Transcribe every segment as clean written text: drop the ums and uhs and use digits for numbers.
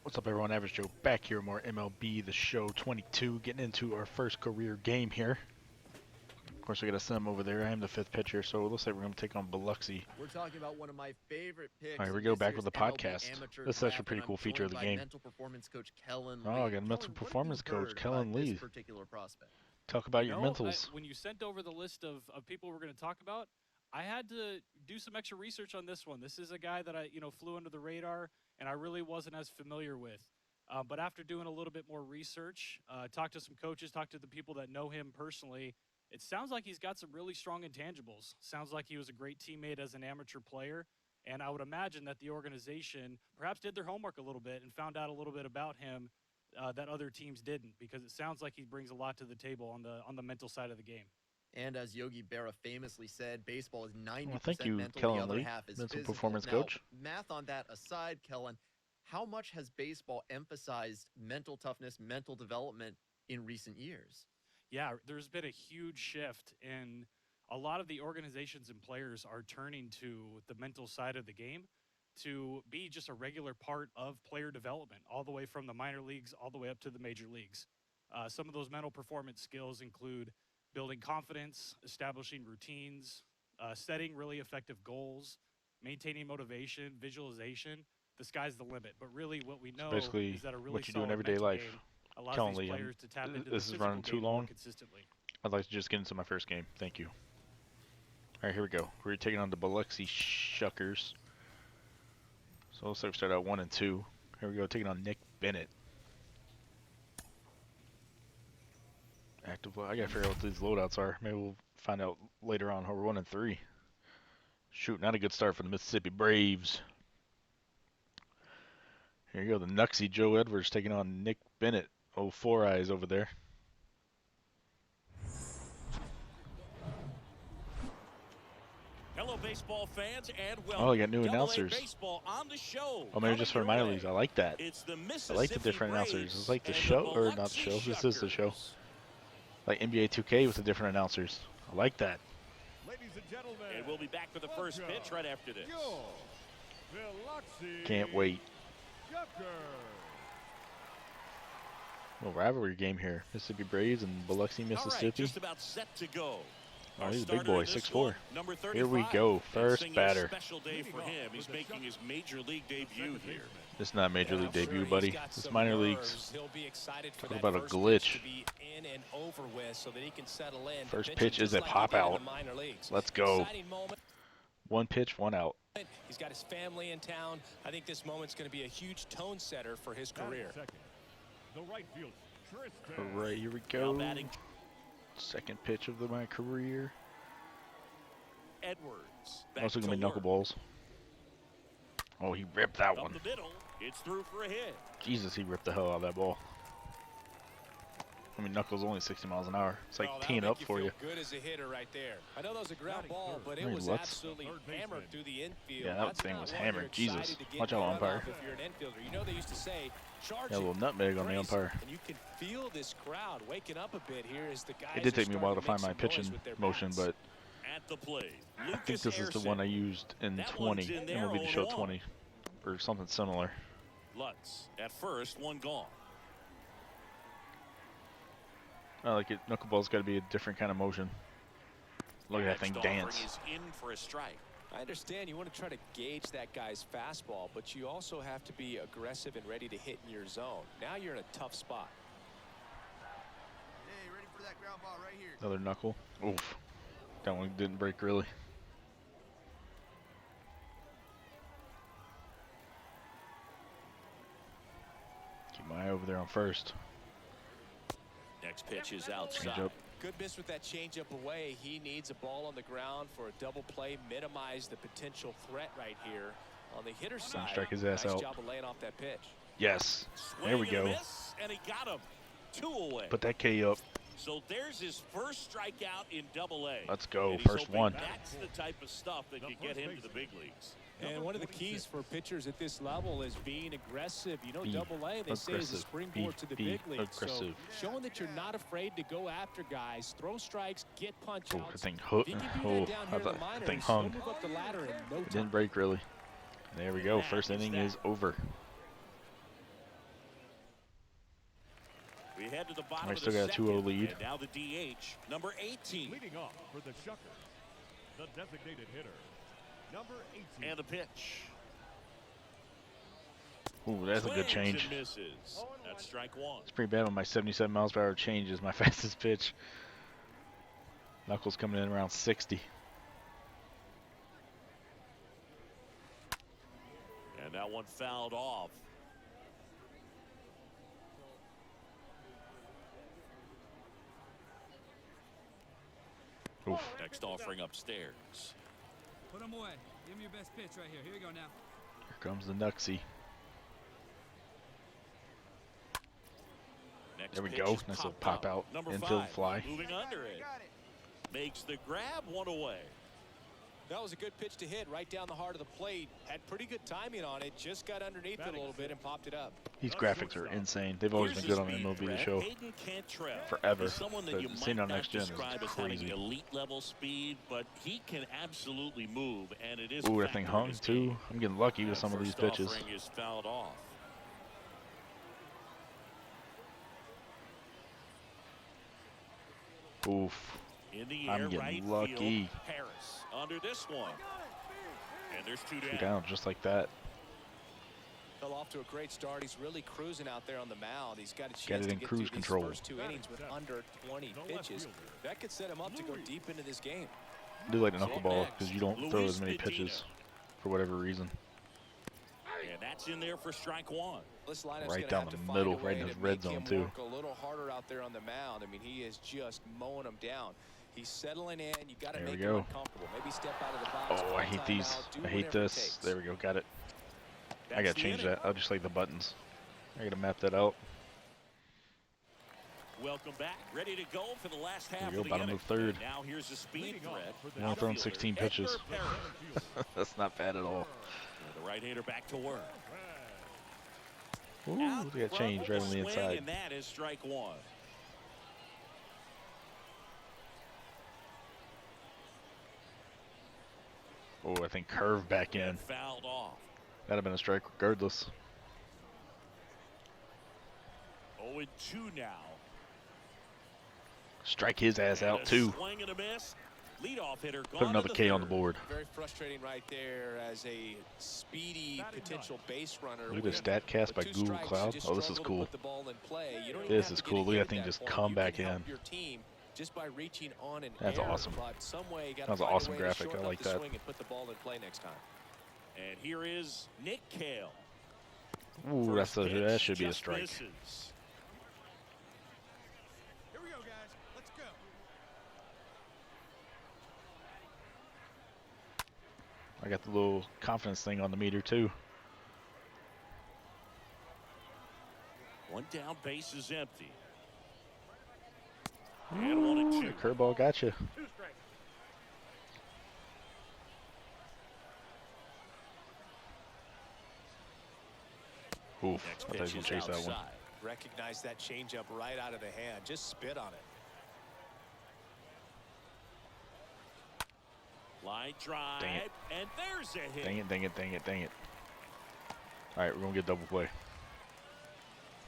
What's up, everyone? Average Joe back here, more MLB The Show 22, getting into our first career game here. Of course, we got a sim over there. I am the fifth pitcher, so it looks like we're going to take on Biloxi. We're talking about one of my favorite picks. All right, here we in go, this back year's with the MLB podcast. amateur This is actually a draft, pretty and cool I'm feature of joined the by game. mental performance coach Kellen Oh, Lee. I got a mental Kellen, what have performance you coach, heard Kellen about Lee. this particular prospect? Talk about your mentals. When you sent over the list of people we're going to talk about, I had to do some extra research on this one. This is a guy that I flew under the radar, and I really wasn't as familiar with. But after doing a little bit more research, talked to some coaches, talked to the people that know him personally, it sounds like he's got some really strong intangibles. Sounds like he was a great teammate as an amateur player. And I would imagine that the organization perhaps did their homework a little bit and found out a little bit about him that other teams didn't, because it sounds like he brings a lot to the table on the mental side of the game. And as Yogi Berra famously said, baseball is 90% Well, thank you, mental, Kellen the other Lee, half is mental physical. performance Now, coach. math on that aside, Kellen, how much has baseball emphasized mental toughness, mental development in recent years? Yeah, there's been a huge shift, and a lot of the organizations and players are turning to the mental side of the game to be just a regular part of player development, all the way from the minor leagues all the way up to the major leagues. Some of those mental performance skills include building confidence, establishing routines, setting really effective goals, maintaining motivation, visualization. The sky's the limit. But really what we know Basically, is that a really what you do in solid everyday mental life. game allows Kellen these Lee, players to tap into this the is physical running too game more long. consistently. I'd like to just get into my first game. Thank you. All right, here we go. We're taking on the Biloxi Shuckers. So let's start out 1 and 2. Here we go, taking on Nick Bennett. Active. I gotta figure out what these loadouts are. Maybe we'll find out later on. We're 1 and 3. Shoot, not a good start for the Mississippi Braves. Here you go, the Nuxie Joe Edwards taking on Nick Bennett. Oh, Four Eyes over there. Hello, baseball fans, and welcome. Oh, you got new announcers. Baseball on the show. Oh, maybe just for minor leagues. I like that. It's the I like the different announcers. It's like the show, or not the show. This is the show. Like NBA 2K with the different announcers. I like that. Ladies and gentlemen, And we'll be back with the first pitch right after this. Can't wait. Little rivalry game here. Mississippi Braves and Biloxi, Mississippi. All right, just about set to go. Oh, he's a big boy, 6'4". Number 35. Here we go, first batter. Special day for him. He's making his major league debut here. This is not major league debut, buddy. This is minor leagues. He'll be excited for Talk that about a first glitch. pitch to be in and over with so that he can settle in. First Pitching pitch is just a like pop he did in out. the minor leagues. Let's go. Exciting moment. One pitch, one out. He's got his family in town. I think this moment's going to be a huge tone setter for his career. The right field, Tristan. All right, here we Now go. batting Second pitch of my career. Edwards. Also gonna be knuckleballs. Oh, he ripped that Up one. the middle. It's through for a hit. Jesus, he ripped the hell out of that ball. I mean, Knuckles only 60 miles an hour. It's like teeing up for you. Good as a hitter right there. I know that was a ground ball, but it Hey, was let's- absolutely hammered through the infield. Yeah, that That's thing not was one hammered. you're Jesus. excited to get Watch out, in front umpire. of If you're an infielder, you know they used to say, charge Yeah, a little it, nutmeg on the crazy. umpire. And you can feel this crowd waking up a bit here as the guys It did are take me a while to starting find my make some noise pitching with their motion, bats. but At the plate. I think Lucas this is the Harrison. one I used in That 20, one's in there, MLB The Show 0-1. 20, or something similar. Lutz at first, one gone. I like it. Knuckleball's got to be a different kind of motion. Look at that thing Next dance. offering is in for a strike. I understand you want to try to gauge that guy's fastball, but you also have to be aggressive and ready to hit in your zone. Now you're in a tough spot. Hey, ready for that ground ball right here. Another knuckle. Oof. That one didn't break really. Keep my eye over there on first. Next pitch is outside. Change up. Good miss with that changeup away. He needs a ball on the ground for a double play, minimize the potential threat right here on the hitter's side. Strike his ass nice out. job of laying off that pitch. Yes. Swing There we and a go. miss, and he got him. 2 away. Put that K up. So there's his first strikeout in Double-A. Let's go. And he's First hoping one. That's the type of stuff that could get him to the big leagues. And one of the keys for pitchers at this level is being aggressive. You know, Be Double-A, they say, is a aggressive. springboard to the Be big leagues. So aggressive. showing that you're not afraid to go after guys, throw strikes, get punch Oh, outs. that thing hooked. If you can do Oh, that down here in the that minors, thing he'll hung. move up the ladder in no It time. didn't break really. There we go. First inning is over. to the bottom I of still the got a 2-0 lead. And now the DH, number 18. Leading off for the Shuckers, the designated hitter, number 18. And the pitch. Ooh, that's a good Swings change. and misses. That's strike one. It's pretty bad when my 77 miles per hour change is my fastest pitch. Knuckles coming in around 60. And that one fouled off. Oof. Next offering upstairs. Put him away. Give him your best pitch right here. Here you go now. Here comes the Nuxie. Next There we pitch go. is Nice little popped pop out. Number Infield 5, fly. moving under it. Makes the grab, one away. That was a good pitch to hit right down the heart of the plate. Had pretty good timing on it. Just got underneath it a little bit and popped it up. These graphics are insane. They've always Here's been good a on the speed MLB The threat. Show. Hayden Cantrell Forever. is someone that But you seeing might on not Next Gen is describe as crazy. having elite level speed, but he can absolutely move, and it is. Ooh, a that thing factor in hung his too. game. I'm getting lucky with That some of these first pitches. offering is fouled off. Oof. In the I'm air, getting right lucky. field, Harris under this one. And there's two Two down. down, just like that. Fell off to a great start. He's really cruising out there on the mound. He's got a Got chance it to in get cruise through control. these first 2 innings with under 20 pitches. That could set him up to go deep into this game. I do like the So knuckleball next, because you don't throw Luis as many Medina. pitches for whatever reason. And that's in there for strike one. This lineup's Right gonna down have the to find middle, a right way in his to red make zone, him too. work a little harder out there on the mound. I mean, he is just mowing them down. He's settling in. You got to There we make go. him uncomfortable. Maybe step out of the box. Oh, call I hate these. timeout, do I hate whatever it this. takes. There we go, got it. I That's gotta the change inning. that. I just like the buttons. I gotta map that out. Welcome back. Ready to go for the last half There we go, of the bottom inning. of third. And now here's a speed Leading off threat. for the We're only throwing Outfielder, 16 pitches. Edgar Perez. That's not bad at all. The right-hander back to work. Ooh, Out they got front change right on the swing, inside. And that is strike one. Oh, I think curve back in. And fouled off. That'd have been a strike regardless. 0-2 now. Strike his ass And out a too. Swing and a miss. Leadoff hitter gone Put another to K on the third. board. Very frustrating right there as a speedy potential base runner. Look at this stat cast by Google Cloud. Oh, this is cool. This is cool. Look at that thing just come back in. Just by reaching on an That's error, awesome. but some way you gotta That was an find a awesome way to graphic. shorten I up like the that. swing and put the ball in play next time. And here is Nick Kale. Ooh, First that pitch should be a just strike. misses. Here we go, guys. Let's go. I got the little confidence thing on the meter too. One down, base is empty. And 1-2. The curveball got you. Oof, Next I thought he pitch was is gonna chase that one. outside. Recognize that changeup right out of the hand. Just spit on it. Line drive. Dang it. And there's a hit. Dang it, dang it, dang it, dang it. Alright, we're gonna get double play.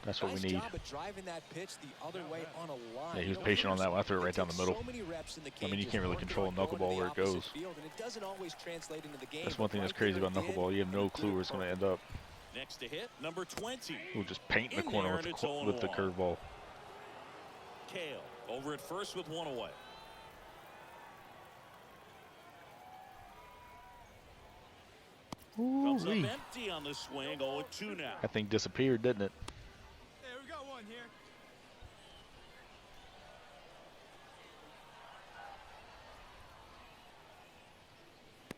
That's what we Nice need. job of driving that pitch the other way on a line. Yeah, he was You know, patient on that one. I threw it it right down the takes middle. so many reps in the I mean, you cages, can't really working control a on going to knuckleball the where it opposite goes. field, and it doesn't always translate into the game, That's one but thing that's right crazy there about it did, knuckleball. You have and no it did clue it where it's gonna end up. Next to hit, number 20. We'll just paint in the In corner there, with and it's with the 0-1. curveball. Kale over at first with one away. Comes up Ooh-wee. empty on the swing. 0-2 now. That thing disappeared, didn't it? Hey, we got one here.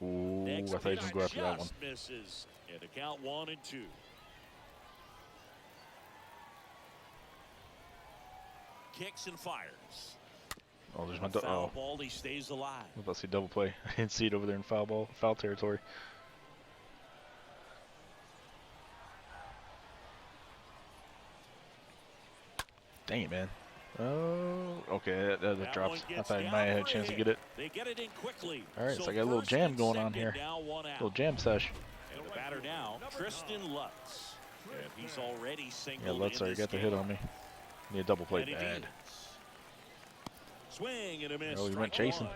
Ooh, I Next thought he was pitch gonna go after that one. just misses. And the count 1-2. Kicks and fires. Oh, there's my Foul oh. ball. He stays alive. I was about to say double play. I didn't see it over there in foul territory. Dang it, man. Oh, okay, that That dropped. one I gets thought he down might have had a for chance to hit. get it. They get it in quickly. All right, so I got a little first jam and going on second, here. Now one out. Little jam sesh. And the batter now, Tristan Lutz. And he's already Yeah, singled Lutz in already this got the game. hit on me. Need a double play And he bad. deals. Swing and a miss. Oh, he went Strike chasing. one.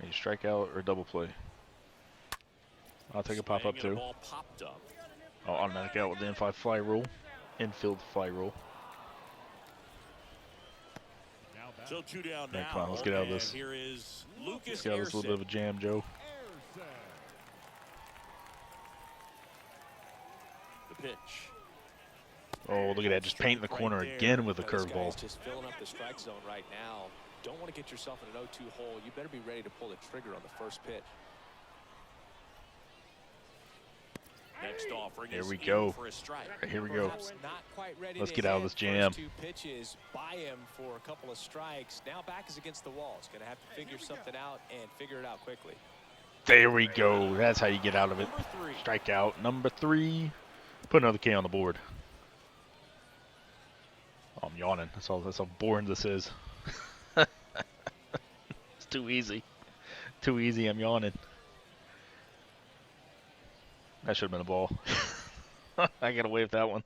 Need a strikeout or double play. I'll take a pop up Swing and a too. ball popped up. Oh, automatic out with the infield fly rule. Infield fly rule. Now back. So 2 down Right, now. come on, let's get out of this. And here is Lucas Let's get out of this little bit of a jam, Joe. Airset. the pitch. Oh, look at that. Just painting the corner again with a This guy's curveball. just filling up the strike zone right now. Don't want to get yourself in an 0-2 hole. You better be ready to pull the trigger on the first pitch. Next offering Here is we in go. for a strike. Right, here we go. Perhaps not quite ready Let's to get out of hit. this jam. First 2 pitches by him for a couple of strikes. Now back is against the wall. He's going to have to figure something out and figure it out quickly. There we go. That's how you get out of it. Number 3. Strikeout number 3. Put another K on the board. Oh, I'm yawning. That's how boring this is. It's too easy. Too easy. I'm yawning. That should have been a ball. I got away with that one.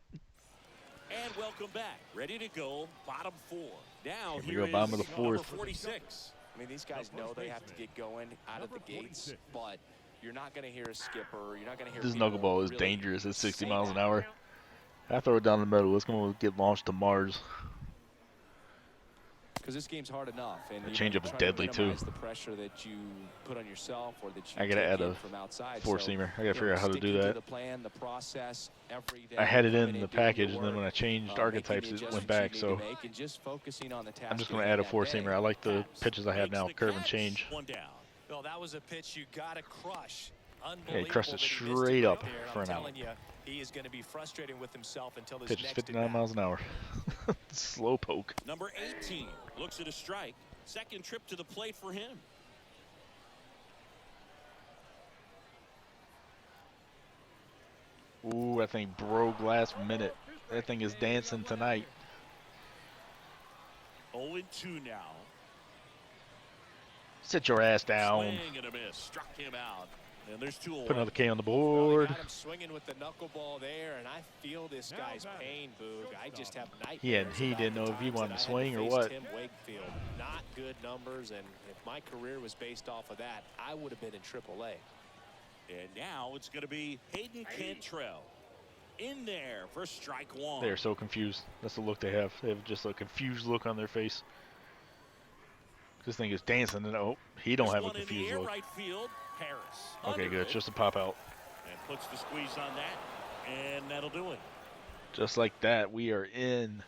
And welcome back. Ready to go. Bottom 4. Now Here we here go, is bottom of the number fourth. 46. I mean, these guys know they have to get going out of the gates, but you're not going to hear a skipper. You're not going to hear This people knuckleball is really dangerous at 60 say miles an that. hour. I throw it down the middle. It's going to get launched to Mars. Because this game's hard enough, and The you changeup is try to deadly, too. minimize the pressure that you put on yourself or that you I gotta take add in a from outside. four-seamer. I gotta you know, figure out how to sticking do that. the plan, the process, every day, I had it coming in the doing package, your and then when I work, changed making the archetypes, it adjustments went you back. need So to make and just focusing on the task I'm just at going to hand add a that four-seamer. day. I like the Taps pitches I have makes now, the curve and catch. change. 1 down. Well, that was a pitch you got to crush. Yeah, he crushed it Unbelievable that he missed straight right up there. for I'm an out. telling you, he is going to be frustrated with himself until his Pitch is next 59 at-bat. miles an hour. Slow poke. Number 18 looks at a strike. Second trip to the plate for him. Ooh, that thing broke last minute. That thing is dancing tonight. 0-2 now. Sit your ass down. Swing and a miss. Struck him out. And there's 2 away. Put another K on the Well, board. they got him swinging with the knuckleball there, and I feel this guy's pain, Boog. I just have nightmares. He about didn't the know if he times wanted that to I had swing or face what. Tim Wakefield. Not good numbers, and if my career was based off of that, I would have been in AAA. And now it's going to be Hayden Cantrell in there for strike 1. They're so confused. That's the look they have. They have just a confused look on their face. This thing is dancing, and oh, he don't There's have a one in the confused air, look. right field. Harris. Okay, under good. it, Just a pop out. and puts the squeeze on that, and that'll do it. Just like that, we are in.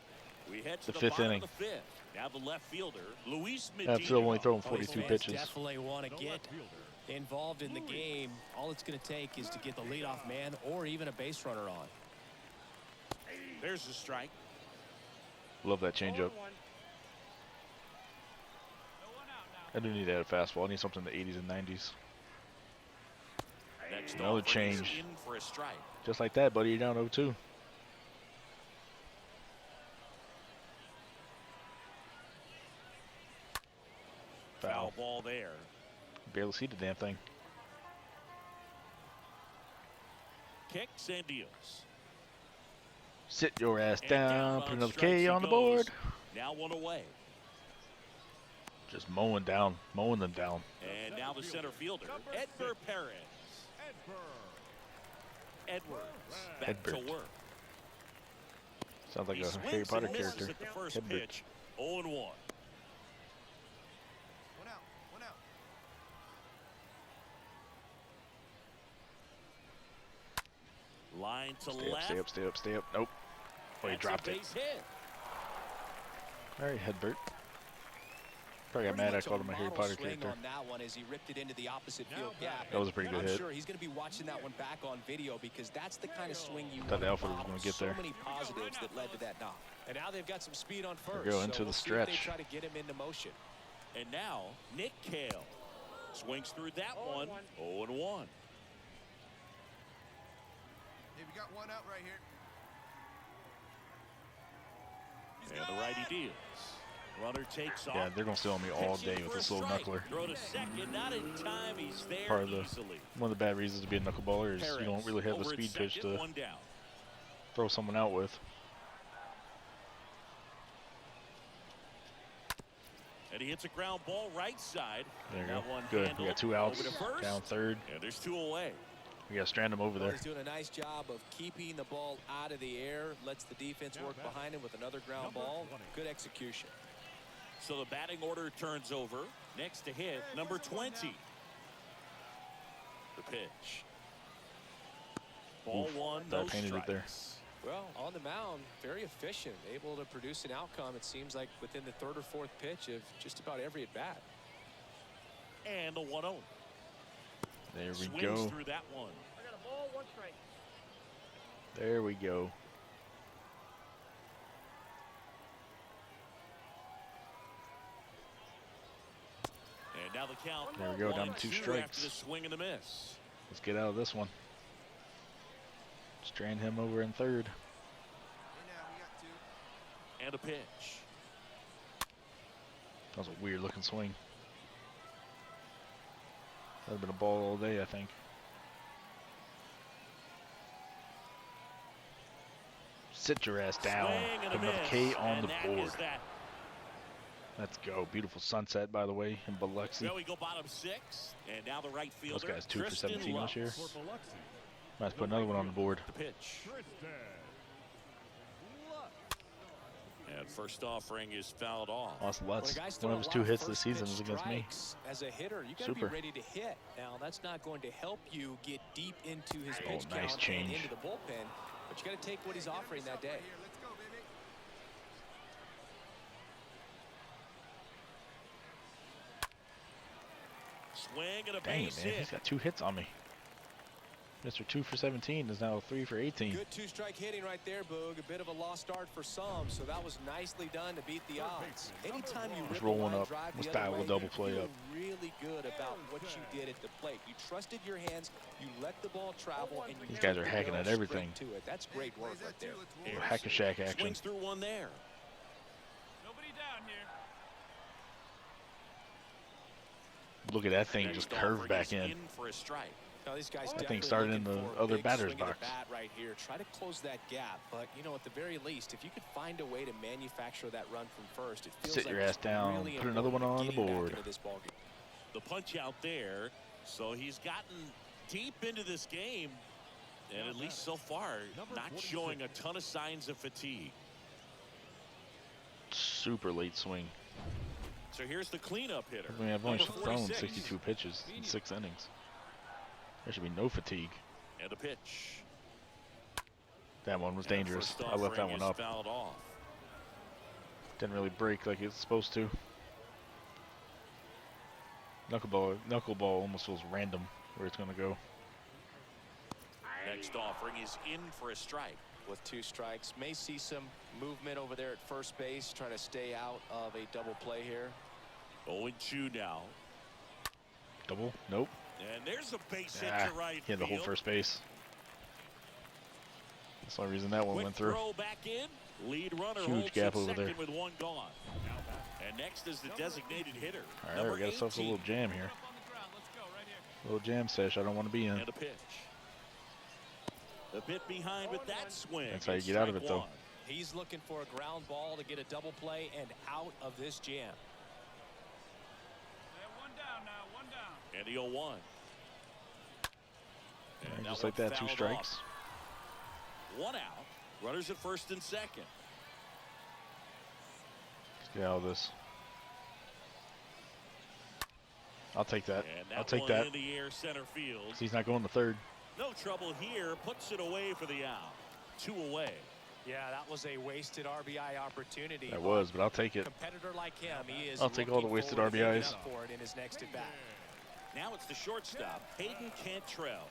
We head to The the fifth bottom inning. of the 5th. Now the left fielder, Luis Medina. I'm still only throwing These 42 fans pitches. definitely want to The get left fielder. involved in the game. All it's going to take is to get the leadoff man or even a base runner on. There's the strike. Love that changeup. I do need to add a fastball. I need something in the 80s and 90s. Next Another offering is change. in for a strike. Just like that, buddy. You're down 0-2. Foul ball there. Barely see the damn thing. Kicks and deals. Sit your ass And down. Put on another strikes K he on the goes. board. Now 1 away. Just mowing them down. And now the center fielder, Edgar Perez. Edwards back to Edbert. work. Sounds like He a swings Harry Potter and misses character. at the first Edbert. pitch. 0-1. Line to Stay up, left. stay up, stay up, stay up. Nope. Oh, he That's a dropped it. base hit. All right, Hedbert. Probably got mad I called him a Harry Potter character. On that one as he ripped it into the opposite field gap. That was a pretty good I'm hit. sure he's going to be watching that one back on video because that's the kind of swing you Thought the want to outfielder was model. gonna get there. So many positives that led to that knock. And now they've got some speed on first. we go, into so the we'll see if they stretch. try to get him into motion. And now Nick Kale swings through that one. 0-1. Hey, we got one out right here. And the righty deals. Runner takes off. Yeah, they're gonna stay on me all Pitching day with for a this little strike. knuckler. Throw to second, not in time. He's there Part of the easily. one of the bad reasons to be a knuckleballer is you don't really have the Over at speed pitch second, to one down. throw someone out with. And he hits a ground ball right side. There you That go. one Good. We handled got 2 outs. over to first. Down third. And there's 2 away. We got to strand him over Well, there. he's doing a nice job of keeping the ball out of the air, lets the defense work behind him with another ground ball. Good execution. So the batting order turns over. Next to hit, number 20. The pitch. Ball Oof, one, that no painted it there. strikes. Well, on the mound, very efficient, able to produce an outcome, it seems like, within the 3rd or 4th pitch of just about every at-bat. And a 1-0. There we Swings go. through that one. I got a ball, 1 strike. There we go. And now the count. There we go, down to 2 1-2 strikes. After the swing and the miss. Let's get out of this one. Strand him over in third. Hey, now we got 2. And a pitch. That was a weird looking swing. That'd have been a ball all day, I think. Sit your ass down. Swing and Put a another miss. K on And the that board. is that. Let's go. Beautiful sunset, by the way, in Biloxi. There we go, bottom 6. And now the right fielder. Those guys 2 for Tristan 17 Love. this year. For Biloxi, Might have to put another one on the board. The pitch. Tristan. And first offering is fouled off. Lost When Lutz. a guy's One throwing of his a 2 lot of hits this first season pitch is against me. strikes, as a hitter, you got to Super. be ready to hit. Now, that's not going to help you get deep into his Oh, pitch nice count change. and into the bullpen, but you got to take what he's offering that day. Here, let's go, baby. Swing and a Dang it, base man. hit. He's got 2 hits on me. Mr. 2 for 17 is now 3 for 18. Good 2-strike hitting right there, Boog. A bit of a lost start for some, so that was nicely done to beat the odds. Anytime you Let's rip roll a one line up. drive Let's the other dial a way, double you play feel up. really good about what you did at the plate. You trusted your hands, you let the ball travel, and you These guys are kept hacking going at everything. straight to it. That's great work Plays right that too. there. Let's Little roll. hack-a-shack action. Swings through one there. Nobody down here. Look at that thing Next just curve offering back is in. for a strike. Now, these guys That thing definitely started in looking the for a other big batter's swing of box. the bat right here. Try to close that gap, but you know, at the very least, if you could find a way to manufacture that run from first, it feels Sit like your it's ass down. really Put another one important on the getting back board. into this ballgame. The punch out there. So he's gotten deep into this game. And at least so far, not showing a ton of signs of fatigue. Super late swing. So here's the cleanup hitter. I mean, I've only number thrown 46. 62 pitches in 6 innings. There should be no fatigue. And a pitch. That one was And the dangerous. first I left that offering one is up. fouled off. Didn't really break like it's supposed to. Knuckleball almost feels random where it's going to go. Next offering is in for a strike. With 2 strikes, may see some movement over there at first base, trying to stay out of a double play here. 0-2 now. Double? Nope. And there's a base hit Ah, to right he had the whole field. first base. That's the only reason that one Quick went through. throw back in. Lead runner Huge holds gap at over second there. with 1 gone. And next is the designated hitter. All right, number we got ourselves a 18. little jam here. Up on the ground. Let's go right here. Little jam sesh I don't want to be in. And a pitch. A bit behind with that swing. That's how you It's get out of strike it, though. 1. He's looking for a ground ball to get a double play and out of this jam. Yeah, 1 down now. 1 down. And the 0-1. And that just like one that, 2 fouled strikes. off. 1 out. Runners at first and second. Let's get out of this. I'll take that. And I'll that take one that. in the air center field. 'Cause he's not going to third. No trouble here. Puts it away for the out. 2 away. Yeah, that was a wasted RBI opportunity. That was, but I'll take it. Competitor like him, he is I'll take all the looking wasted forward to making RBIs. up for it in his next at bat. Now it's the shortstop, Hayden Cantrell.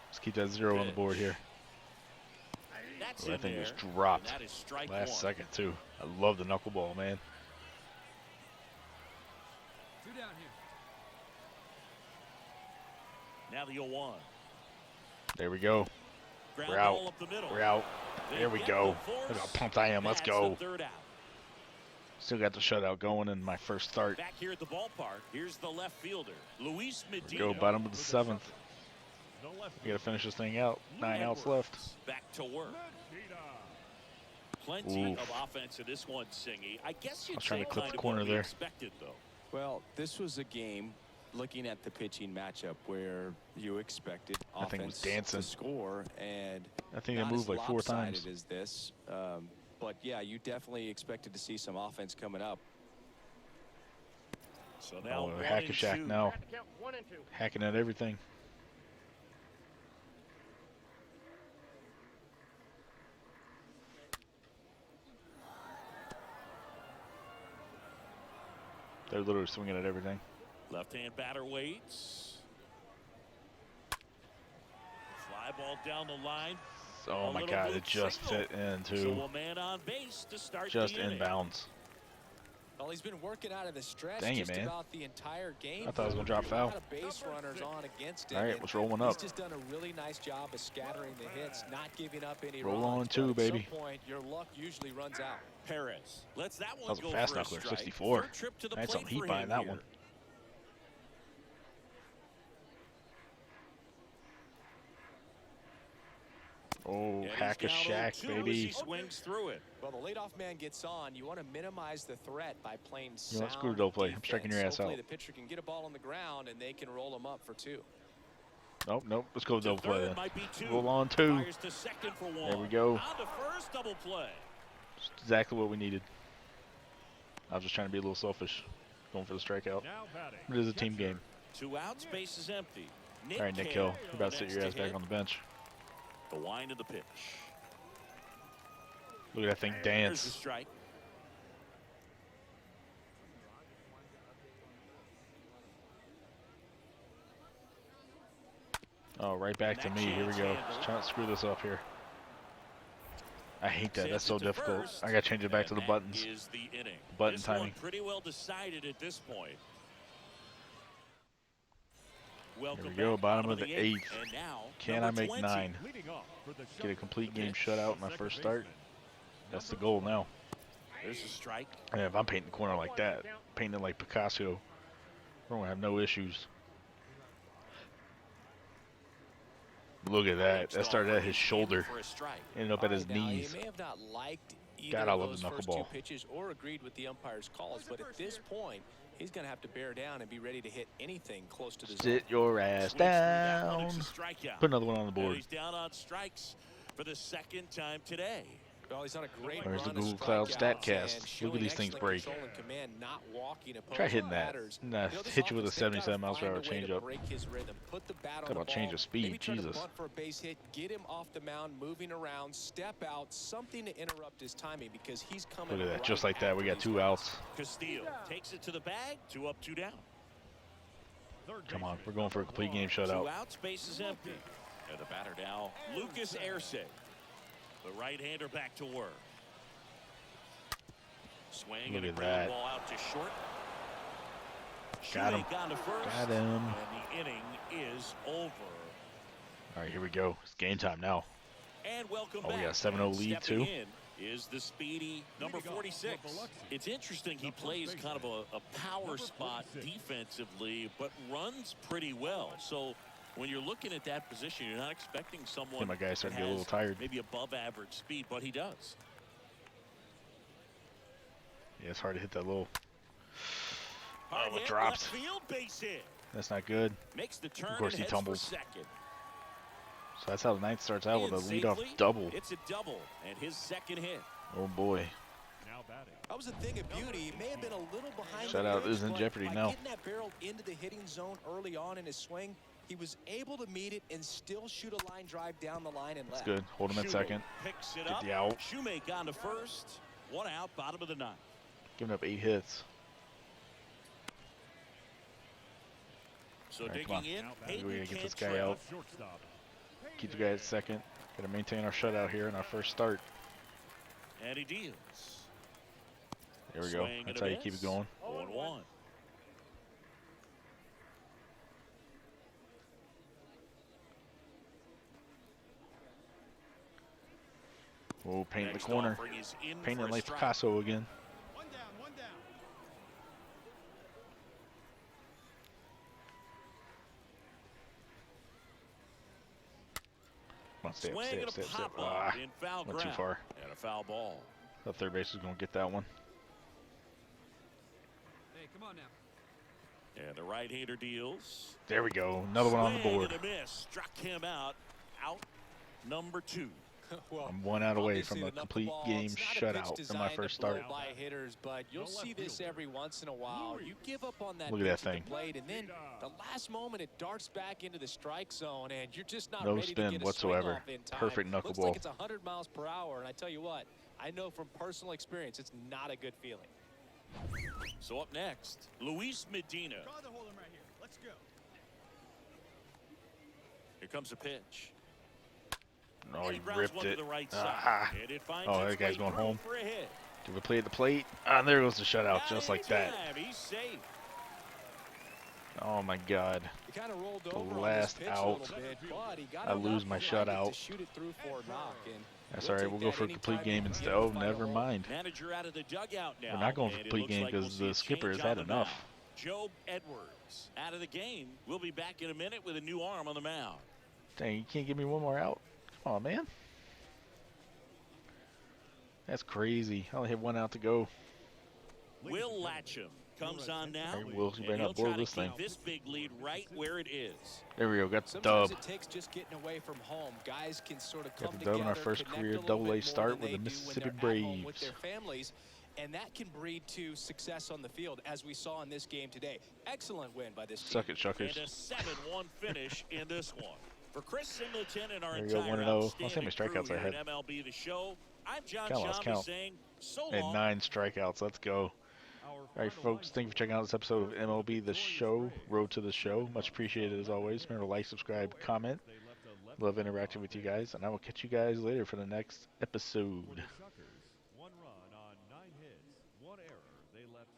Let's keep that 0 on the board here. That's Oh, that in thing there, was dropped and that is strike last 1. second, too. I love the knuckleball, man. 2 down here. Now the 0-1. There we go. Ground We're out. ball up the middle. We're out. They There we get go. the force. Look how pumped I am. Let's That's go. the third out. Still got the shutout going in my first start. Back here at the ballpark, here's the left fielder, Luis Medina. Go bottom of the 7th. We gotta finish this thing out. 9 outs left. Back to work. Plenty of offense in this one, Singy. I guess you'd say trying to clip kind the of corner what we there. expected, though. Well, this was a game looking at the pitching matchup where you expected I think it was offense dancing. to score, and I think they not moved as like 4 times. lopsided as this. But yeah, you definitely expected to see some offense coming up. So now Oh, hack a shack now. Hacking at everything. They're literally swinging at everything. Left-hand batter waits. Fly ball down the line. Oh my God! It just fit in So too. a man on base to start Just the inning. inbounds. Well, he's been working out of the stretch Dang it, just man. about the entire game. I thought I was gonna drop A foul. lot of base runners on against him. All right, and let's roll one He's up. just done a really nice job of scattering the hits, not giving up any Roll runs. on two, but at baby. some point, your luck usually runs out. Perez lets that one That was a go fast for a knuckler, strike. 64. Third trip to the I had some plate heat for behind him that here. one. Oh, And he's hack a down shack, 0-2 as baby. He swings through it. Well, the leadoff man gets on. You want to minimize the threat by playing You sound want screw double play. I'm defense. striking your ass Hopefully out. the pitcher can get a ball on the ground and they can roll him up for 2. Nope, nope. Let's go To double play third then. might be 2. Roll on 2. Fires to second for 1. There we go. On to first, double play. Just exactly what we needed. I was just trying to be a little selfish, going for the strikeout. Now batting. It is a team game. 2 outs, base is empty. All right, Nick Hill, you're about to sit your ass back on the bench. The wind of the pitch. Look at that thing There's the dance. strike. Oh, right back to me. Here we go. Just trying to screw this up here. I hate that. That's so difficult. I got to change it back to the buttons. Is the inning. Button this timing. One pretty well decided at this point. Welcome Here we go, back, bottom of the 8th. And now, Can I number make 20. 9? Leading off for the Get a Sharks, complete the game pitch, shutout in my second first start. baseman. That's the goal now. There's a strike. And if I'm painting the corner like that, painting it like Picasso, we're going to have no issues. Look at that. That started at his shoulder. For a strike. Ended up at his Now, he knees. may have not liked either God, I of love those the first knuckleball. 2 pitches or agreed with the umpire's calls, but at this point, he's going to have to bear down and be ready to hit anything close to the zone. Sit your ass Swings through that one, down. it's a strikeout. Put another one on the And board. he's down on strikes for the second time today. Well, he's on a great Where's the run of Google Cloud strikeouts StatCast? and Look showing at these things excellent break. control and command, not walking Try opposing hitting that. batters. Nah, You know, this hit you with a offense, they've gotta 77 miles per find hour a way to changeup. break his rhythm, put the bat on Talk the about ball, change of speed, maybe try to Jesus. bunt for a base hit, get him off the mound, moving around, step out, something to interrupt his timing because he's coming. Look at that. right Just like that, we after got these 2 runs. outs. Castillo takes it to the bag. 2 up, 2 down. Third Come on. baseman, We're going for a complete game 2 shutout. outs, base is empty. And the batter now, Lucas Arce. The right-hander back to work. Swing Look and a at ground that. ball out to short. Got him. Shoemaker gone to first. Got him. And the inning is over. All right, here we go. It's game time now. And welcome Oh, we back. got a 7-0 lead, Stepping too. in is the speedy number 46. It's interesting he plays kind of a power spot defensively, but runs pretty well. So when you're looking at that position, you're not expecting I someone think my guy's starting to get a that little has tired. maybe above average speed, but he does. Yeah, it's hard to hit that little. Hard Oh, it hit, dropped. left field base hit. That's not good. Makes the turn course and he heads tumbles. for second. So that's how the 9th starts out with a In leadoff safely, double. It's a double and his second hit. Oh boy. Now batting. That was a thing of beauty. He may have been a little behind Shutout the is in but jeopardy by now. getting that barrel into the hitting zone early on in his swing, he was able to meet it and still shoot a line drive down the line and That's left. good. Hold him at second. Picks it Get up. the out. Shoemaker on to first. 1 out, bottom of the 9th. Giving up 8 hits. So All right, digging come on. in, Now We Hayden gotta get this can't guy trail. out. Shortstop. Keep the guy at second. Got to maintain our shutout here in our first start. And he deals. There we go. Swing and That's a how you keep miss. it going. 0-1. Oh, paint the Next corner. offering is in Painting for a like strike. Picasso again. on, stay up, Swing stay and up, a stay up, stay up. pop Ah, up in foul went too ground. far. And a foul ball. The third base is going to get that one. Hey, come on now. And the right-hander deals. There we go. Another one on the Swing board. and a miss. Struck him out. Out number 2. Well, I'm 1 out away obviously from a the complete knuckleball, game it's not a pitch shutout in my designed first to blow start. by hitters, but you'll see this every once in a while. You give up on that Look at pitch that at thing. the plate, and then the last moment it darts back into the strike zone, and you're just not No ready to spin get a whatsoever. swing off in time. Perfect Looks like knuckleball. it's 100 miles per hour, and I tell you what, I know from personal experience, it's not a good feeling. So up next, Luis Medina. Try the hole in right here. Let's go. Here comes a pitch. Oh, And he grounds ripped one to it. the right Ah. side. And it finds Oh, its that guy's way going through home. for a hit. Do we play at the plate? Ah, there goes the shutout, just like that. Anytime, he's safe. Oh my God. He kind of rolled The over last on this pitch out. a little bit, but he got I enough lose my behind it shutout. to shoot it through for a knock, and That's we'll all right. take We'll go that for a complete anytime game we instead. can Oh, find a never hole. mind. Manager out of the dugout now. We're not going for and it complete looks game like because we'll see the a skipper has change had on the enough. mound. Job Edwards out of the game. We'll be back in a minute with a new arm on the mound. Dang, you can't give me one more out? Come on, man. That's crazy. I only have 1 out to go. Will Latcham comes on now. All right, Will, you and better he'll not blow try to this keep thing. this big lead right where it is. There we go. Got the Sometimes dub. it takes just getting away from home. Guys can sort of come Got the dub in our together, first connect career a little Double-A bit more start than with they the do when Mississippi they're at home with Braves. their families, and that can breed to success on the field, as we saw in this game today. Excellent win by this team. Suck it, Shuckers. And a 7-1 finish in this one. For Chris Singleton and our There you go, entire 1-0. I'll see how outstanding many crew strikeouts I here had. at MLB The Show, I'm John Count, let's Sciambi count. saying so And long. 9 strikeouts. Let's go. All right, folks, thank you for checking out this episode of MLB The Show, Road to the Show. Much appreciated as always. Remember to like, subscribe, comment. Love interacting with you guys, and I will catch you guys later for the next episode. For the Shuckers, 1 run on 9 hits, 1 error. They left